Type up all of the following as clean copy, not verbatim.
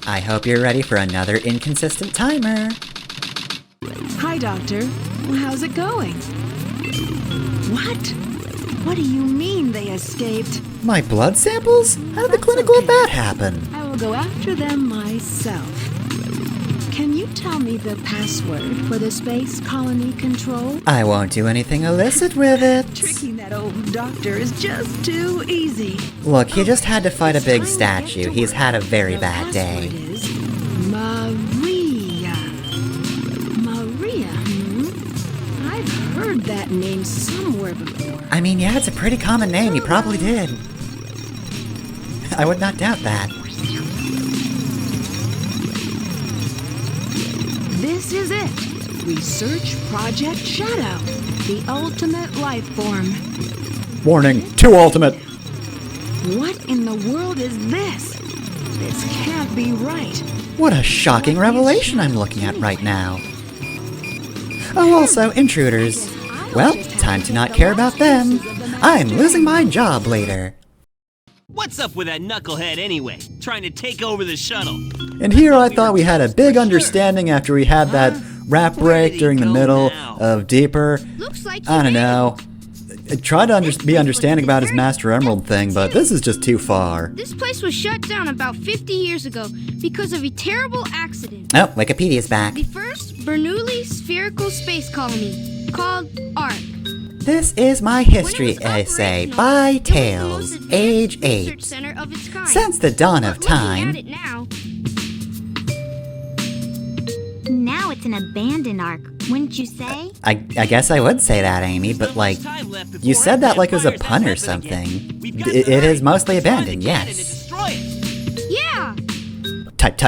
I hope you're ready for another inconsistent timer. Hi, Doctor. How's it going? What? What do you mean they escaped? My blood samples? How did the clinical let that happen? I will go after them myself. Can you tell me the password for the space colony control? I won't do anything illicit with it. Tricking that old doctor is just too easy. Look, he just had to fight a big statue. He's had a very bad day. The password is Maria. Maria, I've heard that name somewhere before. I mean, yeah, it's a pretty common name. You probably did. I would not doubt that. This is it. Research Project Shadow, the ultimate life form. Warning, too ultimate. What in the world is this? This can't be right. What a shocking revelation I'm looking at right now. Oh, also, intruders. Well, time to not care about them. I'm losing my job later. What's up with that knucklehead anyway? Trying to take over the shuttle. And here I thought we had a big understanding after we had that rap break during the middle of Deeper. I don't know. I tried to be understanding about his Master Emerald thing, but this is just too far. This place was shut down about 50 years ago because of a terrible accident. Oh, Wikipedia's back. The first Bernoulli spherical space colony, called ARC. This is my history essay by Tales, age 8. Since the dawn of time. Now it's an abandoned ark, wouldn't you say? I guess I would say that, Amy, but like, you said that like it was a pun or something. It is mostly abandoned, yes. Yeah! Type.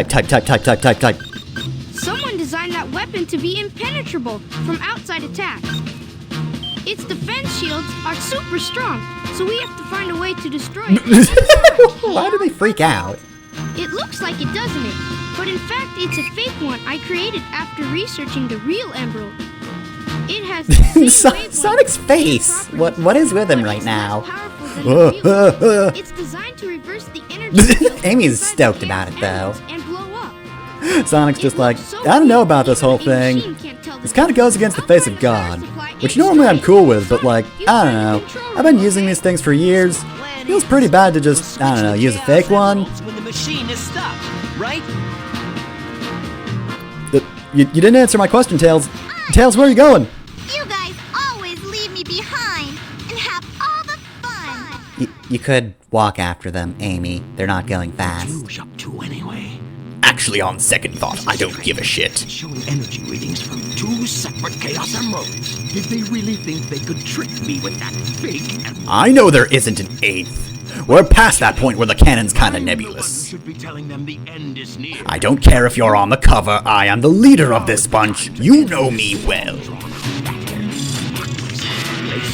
Someone designed that weapon to be impenetrable from outside attacks. Its defense shields are super strong, so we have to find a way to destroy it. Why do they freak out? It looks like it, doesn't it? But in fact, it's a fake one I created after researching the real emerald. It has the same wavelength, Sonic's face! What is with him right now? It's designed to reverse the energy. Amy's stoked about it, though. And blow up. Sonic's just like, I don't know about this whole thing. This kind of goes against the face of God, which normally I'm cool with, but like, I don't know. I've been using these things for years. Feels pretty bad to just, I don't know, use a fake one. When the machine is stopped, right? You didn't answer my question, Tails. Tails, where are you going? You guys always leave me behind and have all the fun. You could walk after them, Amy. They're not going fast. Who's up to anyway? Actually, on second thought, I don't give a shit. Showing energy readings from 2 separate Chaos Emeralds. Did they really think they could trick me with that fake emerald? I know there isn't an 8th. We're past that point where the canon's kinda nebulous. Should be telling them the end is near. I don't care if you're on the cover, I am the leader of this bunch. You know me well. Place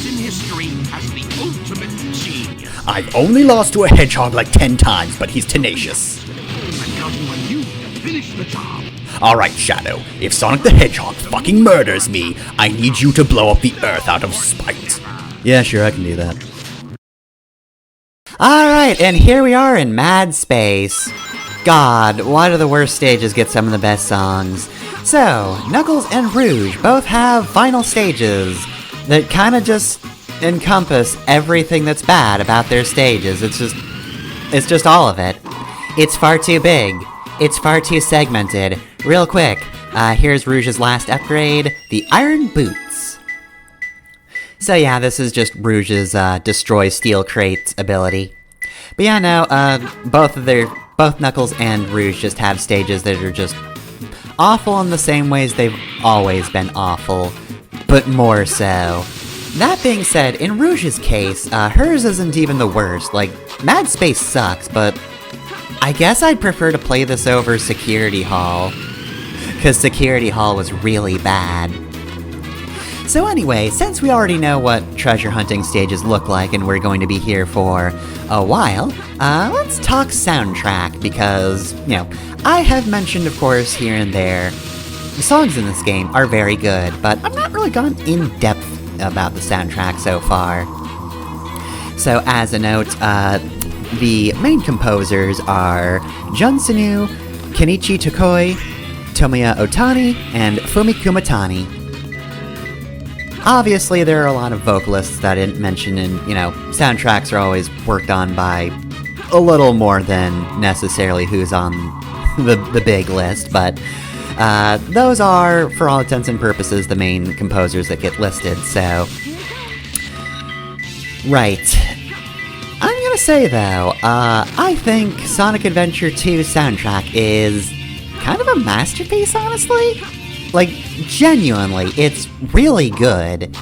in history as the ultimate genius. I've only lost to a hedgehog like 10 times, but he's tenacious. I'm counting on you to finish the job. Alright, Shadow, if Sonic the Hedgehog fucking murders me, I need you to blow up the Earth out of spite. Yeah, sure, I can do that. Alright, and here we are in Mad Space. God, why do the worst stages get some of the best songs? So, Knuckles and Rouge both have final stages that kinda just encompass everything that's bad about their stages. It's just all of it. It's far too big. It's far too segmented. Real quick, here's Rouge's last upgrade, the Iron Boots. So yeah, this is just Rouge's destroy steel crates ability. But yeah, no, both Knuckles and Rouge just have stages that are just awful in the same ways they've always been awful, but more so. That being said, in Rouge's case, hers isn't even the worst. Like, Mad Space sucks, but I guess I'd prefer to play this over Security Hall, because Security Hall was really bad. So anyway, since we already know what treasure hunting stages look like and we're going to be here for a while, let's talk soundtrack, because, you know, I have mentioned, of course, here and there, the songs in this game are very good, but I've not really gone in depth about the soundtrack so far. So as a note, the main composers are Jun Sunu, Kenichi Tokoi, Tomoya Otani, and Fumiko Matani. Obviously, there are a lot of vocalists that I didn't mention, and, soundtracks are always worked on by a little more than necessarily who's on the big list, but those are, for all intents and purposes, the main composers that get listed, so... Right. I'm gonna say, though, I think Sonic Adventure 2 soundtrack is kind of a masterpiece, honestly. Like, genuinely, it's really good.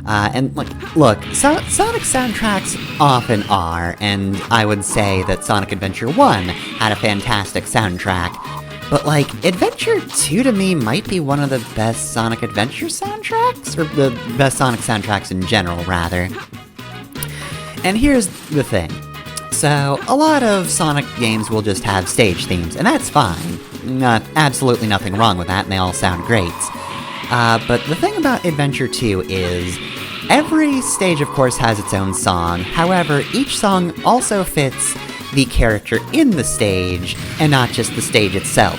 And, look, Sonic soundtracks often are, and I would say that Sonic Adventure 1 had a fantastic soundtrack. But, Adventure 2 to me might be one of the best Sonic Adventure soundtracks, or the best Sonic soundtracks in general, rather. And here's the thing. So, a lot of Sonic games will just have stage themes, and that's fine. Absolutely nothing wrong with that, and they all sound great. But the thing about Adventure 2 is, every stage, of course, has its own song. However, each song also fits the character in the stage, and not just the stage itself.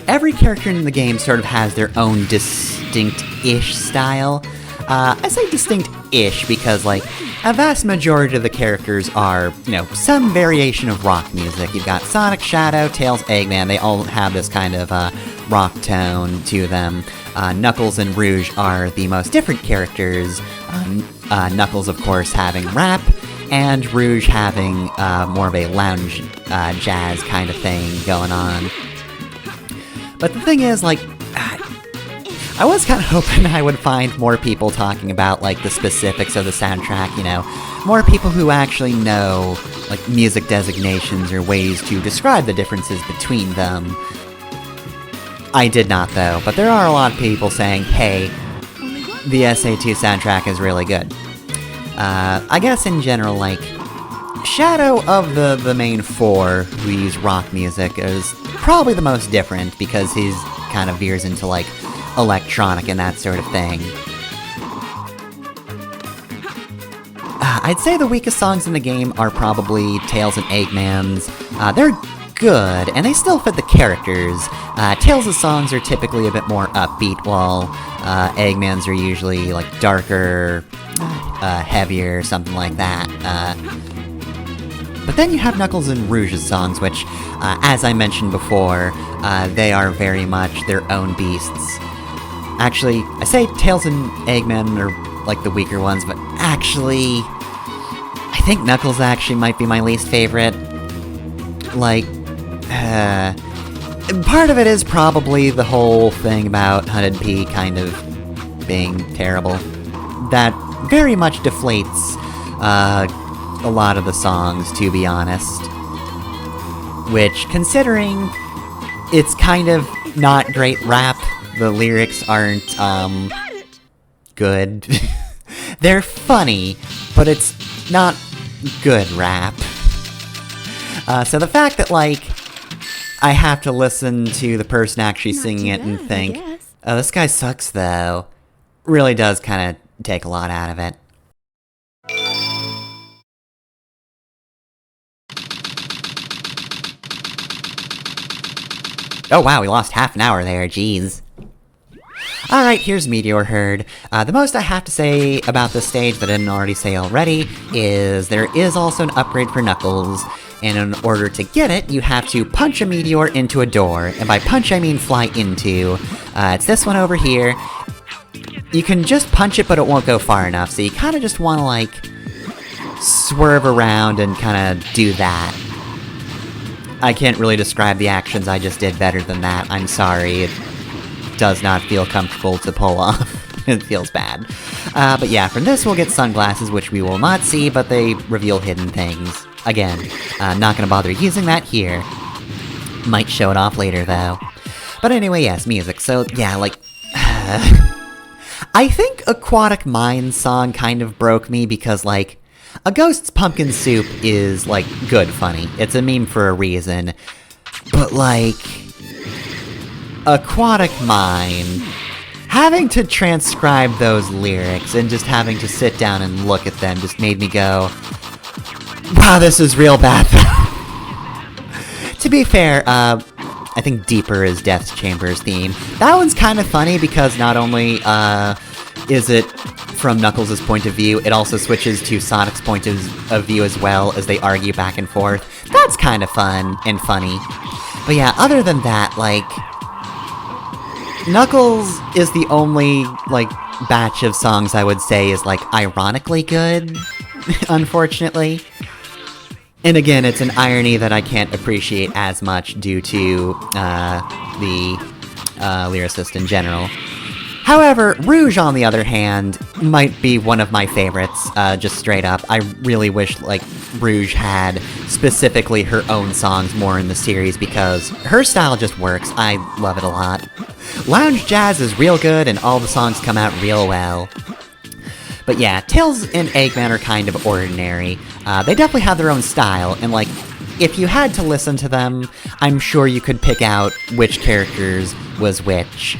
Every character in the game sort of has their own distinct-ish style. I say distinct-ish because, a vast majority of the characters are, some variation of rock music. You've got Sonic, Shadow, Tails, Eggman, they all have this kind of, rock tone to them. Knuckles and Rouge are the most different characters. Knuckles, of course, having rap, and Rouge having, more of a lounge, jazz kind of thing going on. But the thing is, I was kind of hoping I would find more people talking about, the specifics of the soundtrack, more people who actually know, music designations or ways to describe the differences between them. I did not, though, but there are a lot of people saying, hey, the SA2 soundtrack is really good. I guess in general, Shadow of the main four who use rock music is probably the most different because he's kind of veers into, electronic and that sort of thing. I'd say the weakest songs in the game are probably Tails and Eggman's. They're good, and they still fit the characters. Tails' songs are typically a bit more upbeat, while Eggman's are usually, darker, heavier, something like that. But then you have Knuckles and Rouge's songs, which, as I mentioned before, they are very much their own beasts. Actually, I say Tails and Eggman are, the weaker ones, but actually, I think Knuckles actually might be my least favorite. Part of it is probably the whole thing about Hunted P kind of being terrible. That very much deflates, a lot of the songs, to be honest. Which, considering it's kind of not great rap, the lyrics aren't, good. They're funny, but it's not good rap. So the fact that, I have to listen to the person actually singing it and think, oh, this guy sucks, though, really does kind of take a lot out of it. Oh wow, we lost half an hour there, jeez. Alright, here's Meteor Herd. The most I have to say about this stage that I didn't already say already is there is also an upgrade for Knuckles, and in order to get it, you have to punch a meteor into a door, and by punch I mean fly into. It's this one over here. You can just punch it, but it won't go far enough, so you kinda just wanna, swerve around and kinda do that. I can't really describe the actions I just did better than that, I'm sorry. It does not feel comfortable to pull off. It feels bad. But yeah, from this we'll get sunglasses, which we will not see, but they reveal hidden things. Again, not gonna bother using that here. Might show it off later, though. But anyway, yes, music, so yeah, I think Aquatic Mind's song kind of broke me because, A Ghost's Pumpkin Soup is, good funny. It's a meme for a reason. But, Aquatic Mind, having to transcribe those lyrics and just having to sit down and look at them just made me go, wow, this is real bad. To be fair, I think Deeper is Death Chamber's theme. That one's kind of funny because not only is it from Knuckles' point of view, it also switches to Sonic's point of view as well as they argue back and forth. That's kind of fun and funny. But yeah, other than that, like, Knuckles is the only, like, batch of songs I would say is, like, ironically good, unfortunately. And again, it's an irony that I can't appreciate as much due to the lyricist in general. However, Rouge, on the other hand, might be one of my favorites, just straight up. I really wish, like, Rouge had specifically her own songs more in the series because her style just works. I love it a lot. Lounge Jazz is real good and all the songs come out real well. But yeah, Tails and Eggman are kind of ordinary. They definitely have their own style, and like, if you had to listen to them, I'm sure you could pick out which characters was which.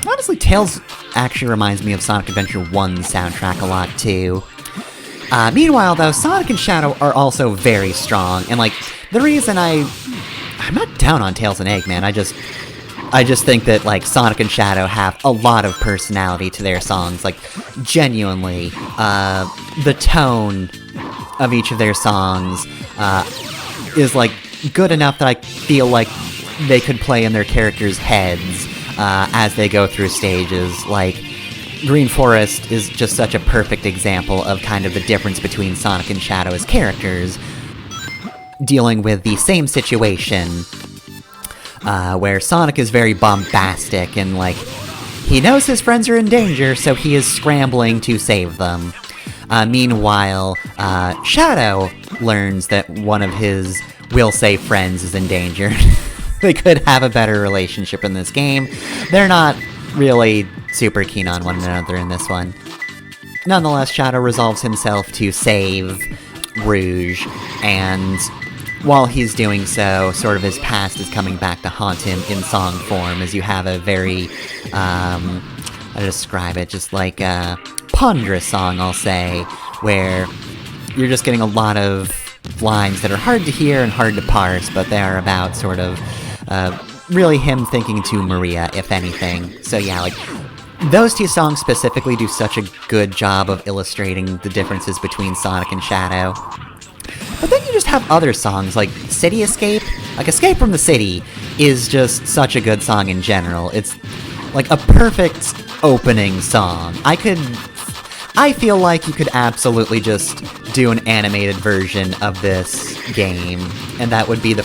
Honestly, Tails actually reminds me of Sonic Adventure 1's soundtrack a lot, too. Meanwhile, though, Sonic and Shadow are also very strong, and like, the reason I'm not down on Tails and Eggman, I just think that, like, Sonic and Shadow have a lot of personality to their songs, like, genuinely. The tone of each of their songs, is, like, good enough that I feel like they could play in their characters' heads, as they go through stages. Like, Green Forest is just such a perfect example of kind of the difference between Sonic and Shadow as characters, dealing with the same situation, where Sonic is very bombastic and, like, he knows his friends are in danger, so he is scrambling to save them. Meanwhile, Shadow learns that one of his will-save friends is in danger. They could have a better relationship in this game. They're not really super keen on one another in this one. Nonetheless, Shadow resolves himself to save Rouge, and while he's doing so, sort of his past is coming back to haunt him in song form, as you have a very, how to describe it, just like a ponderous song, I'll say, where you're just getting a lot of lines that are hard to hear and hard to parse, but they are about sort of, really him thinking to Maria, if anything. So yeah, like, those two songs specifically do such a good job of illustrating the differences between Sonic and Shadow. But then you just have other songs, like City Escape. Like, Escape from the City is just such a good song in general. It's, like, a perfect opening song. I feel like you could absolutely just do an animated version of this game, and that would be the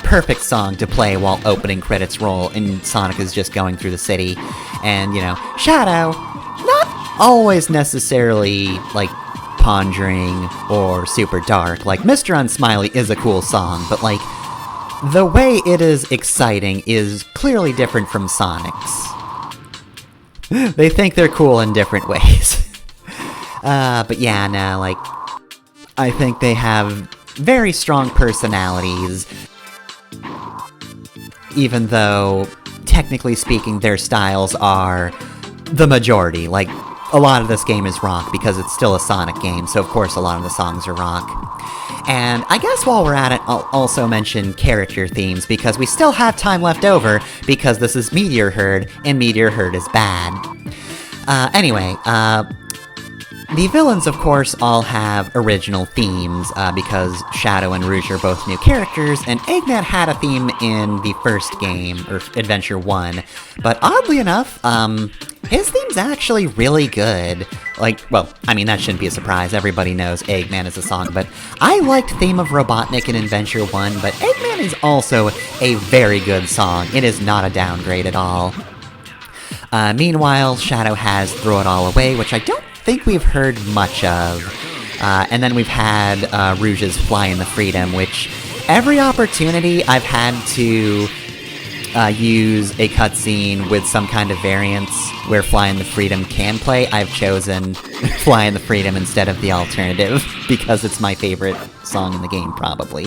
perfect song to play while opening credits roll and Sonic is just going through the city. And, you know, Shadow, not always necessarily, like, pondering or super dark. Like, Mr. Unsmiley is a cool song, but, like, the way it is exciting is clearly different from Sonic's. They think they're cool in different ways. But yeah, no, like, I think they have very strong personalities, even though, technically speaking, their styles are the majority. Like, a lot of this game is rock, because it's still a Sonic game, so of course a lot of the songs are rock. And I guess while we're at it, I'll also mention character themes, because we still have time left over, because this is Meteor Herd, and Meteor Herd is bad. Anyway, the villains, of course, all have original themes, because Shadow and Rouge are both new characters, and Eggman had a theme in the first game, or Adventure 1, but oddly enough, his theme's actually really good. Like, well, I mean, that shouldn't be a surprise, everybody knows Eggman is a song, but I liked Theme of Robotnik in Adventure 1, but Eggman is also a very good song. It is not a downgrade at all. Meanwhile, Shadow has Throw It All Away, which I don't think we've heard much of. And then we've had Rouge's Fly in the Freedom, which every opportunity I've had to use a cutscene with some kind of variance where Fly in the Freedom can play, I've chosen Fly in the Freedom instead of the alternative, because it's my favorite song in the game, probably.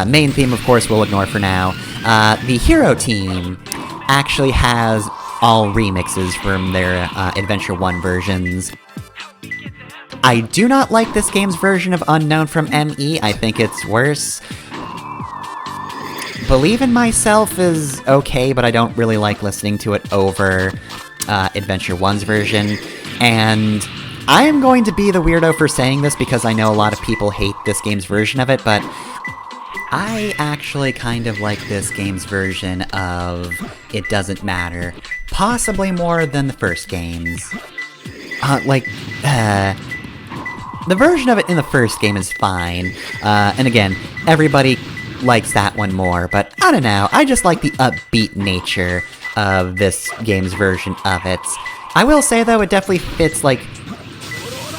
Main theme, of course, we'll ignore for now. The Hero team actually has all remixes from their Adventure 1 versions. I do not like this game's version of Unknown from ME, I think it's worse. Believe in Myself is okay, but I don't really like listening to it over Adventure 1's version. And I am going to be the weirdo for saying this because I know a lot of people hate this game's version of it, but I actually kind of like this game's version of It Doesn't Matter, possibly more than the first game's. The version of it in the first game is fine, and again, everybody likes that one more, but I don't know, I just like the upbeat nature of this game's version of it. I will say, though, it definitely fits, like,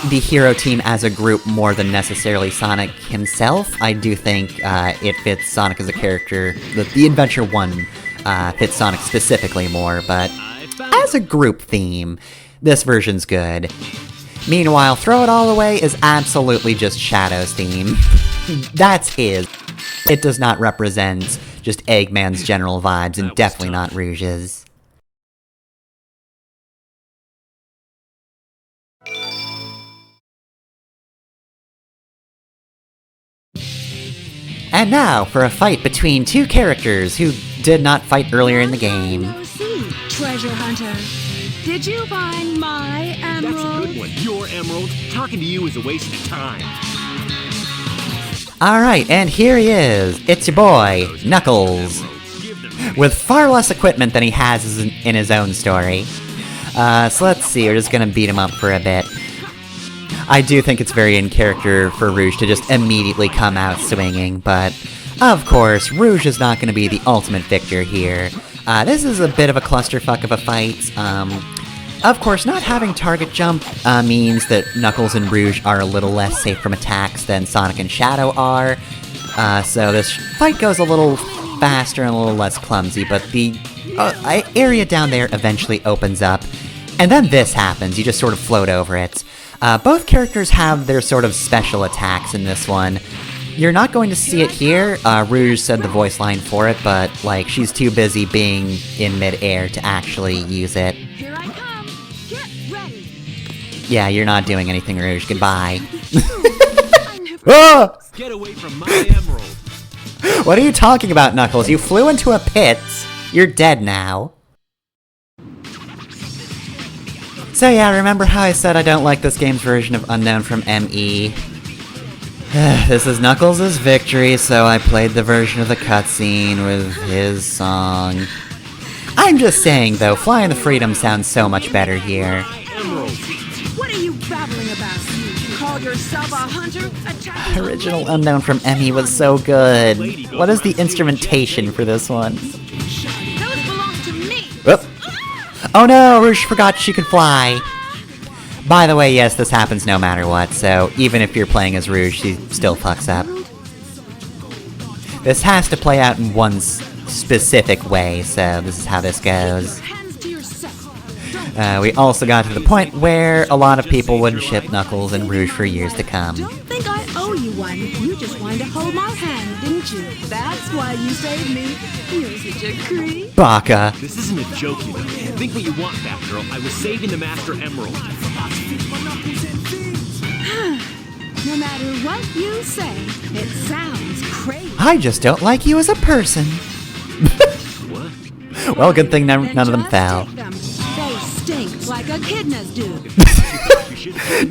the hero team as a group more than necessarily Sonic himself. I do think it fits Sonic as a character. The Adventure 1 fits Sonic specifically more, but as a group theme, this version's good. Meanwhile, Throw It All Away is absolutely just Shadow's theme. That's his. It does not represent just Eggman's general vibes, and definitely not Rouge's. And now, for a fight between two characters who did not fight earlier in the game. Treasure Hunter, did you find my emerald? That's a good one. Your emerald. Talking to you is a waste of time. Alright, and here he is. It's your boy, Knuckles. With far less equipment than he has in his own story. So let's see, we're just gonna beat him up for a bit. I do think it's very in character for Rouge to just immediately come out swinging, but of course, Rouge is not going to be the ultimate victor here. This is a bit of a clusterfuck of a fight. Of course, not having target jump means that Knuckles and Rouge are a little less safe from attacks than Sonic and Shadow are, so this fight goes a little faster and a little less clumsy, but the area down there eventually opens up, and then this happens, you just sort of float over it. Both characters have their sort of special attacks in this one. You're not going to see it here. Rouge said the voice line for it, but, like, she's too busy being in mid-air to actually use it. Here I come. Get ready. Yeah, you're not doing anything, Rouge. Goodbye. Ah! Get away from my emerald. What are you talking about, Knuckles? You flew into a pit. You're dead now. So yeah, remember how I said I don't like this game's version of Unknown from ME? This is Knuckles' victory, so I played the version of the cutscene with his song. I'm just saying, though, Fly in the Freedom sounds so much better here. What are you babbling about? You call yourself a hunter? Original Unknown from ME was so good. What is the instrumentation for this one? Those belong to me. Whoop. Oh no, Rouge forgot she could fly! By the way, yes, this happens no matter what, so even if you're playing as Rouge, she still fucks up. This has to play out in one specific way, so this is how this goes. Hands to yourself. We also got to the point where a lot of people would ship Knuckles and Rouge for years to come. Don't think I owe you one. You just wanted to hold my hand, didn't you? That's why you saved me. You're such a creep. Baka. This isn't a joke, you know. Think what you want, Batgirl. I was saving the Master Emerald. No matter what you say, it sounds crazy. I just don't like you as a person. What? Well, good thing none of them fell. They stink like echidnas do.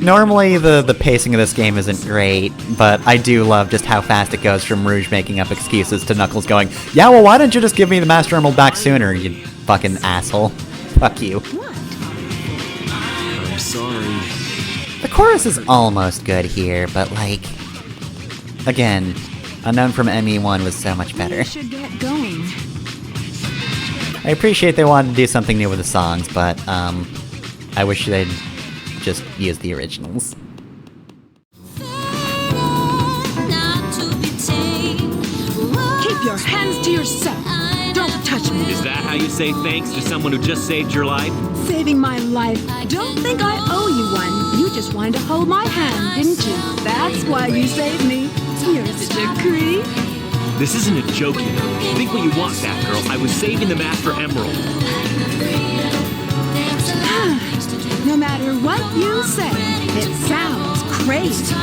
Normally, the pacing of this game isn't great, but I do love just how fast it goes from Rouge making up excuses to Knuckles going, yeah, well, why didn't you just give me the Master Emerald back sooner, you fucking asshole. Fuck you. I'm sorry. The chorus is almost good here, but, like, again, Unknown from ME1 was so much better. You should get going. I appreciate they wanted to do something new with the songs, but, I wish they'd just use the originals. Keep your hands to yourself. Don't touch me. Is that how you say thanks to someone who just saved your life? Saving my life. Don't think I owe you one. You just wanted to hold my hand, didn't you? That's why you saved me. You're such a creep. This isn't a joke, you know. Think what you want, Batgirl. I was saving the Master Emerald. No matter what you say, it sounds crazy.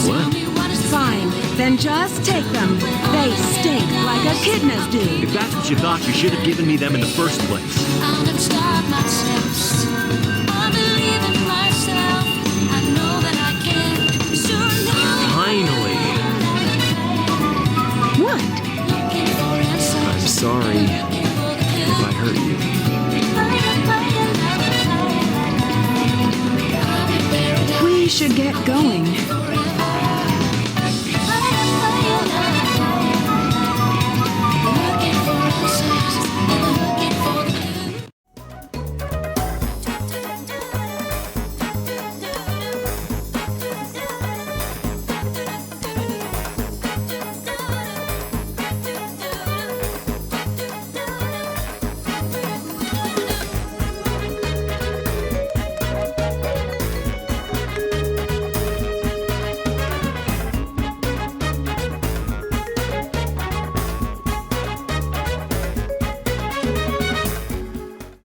What? Fine, then just take them. They stink like echidnas do. If that's what you thought, you should have given me them in the first place. I'll never stop myself. I believe in myself. I know that I can. Sure enough. Finally. What? I'm sorry if I hurt you. We should get going.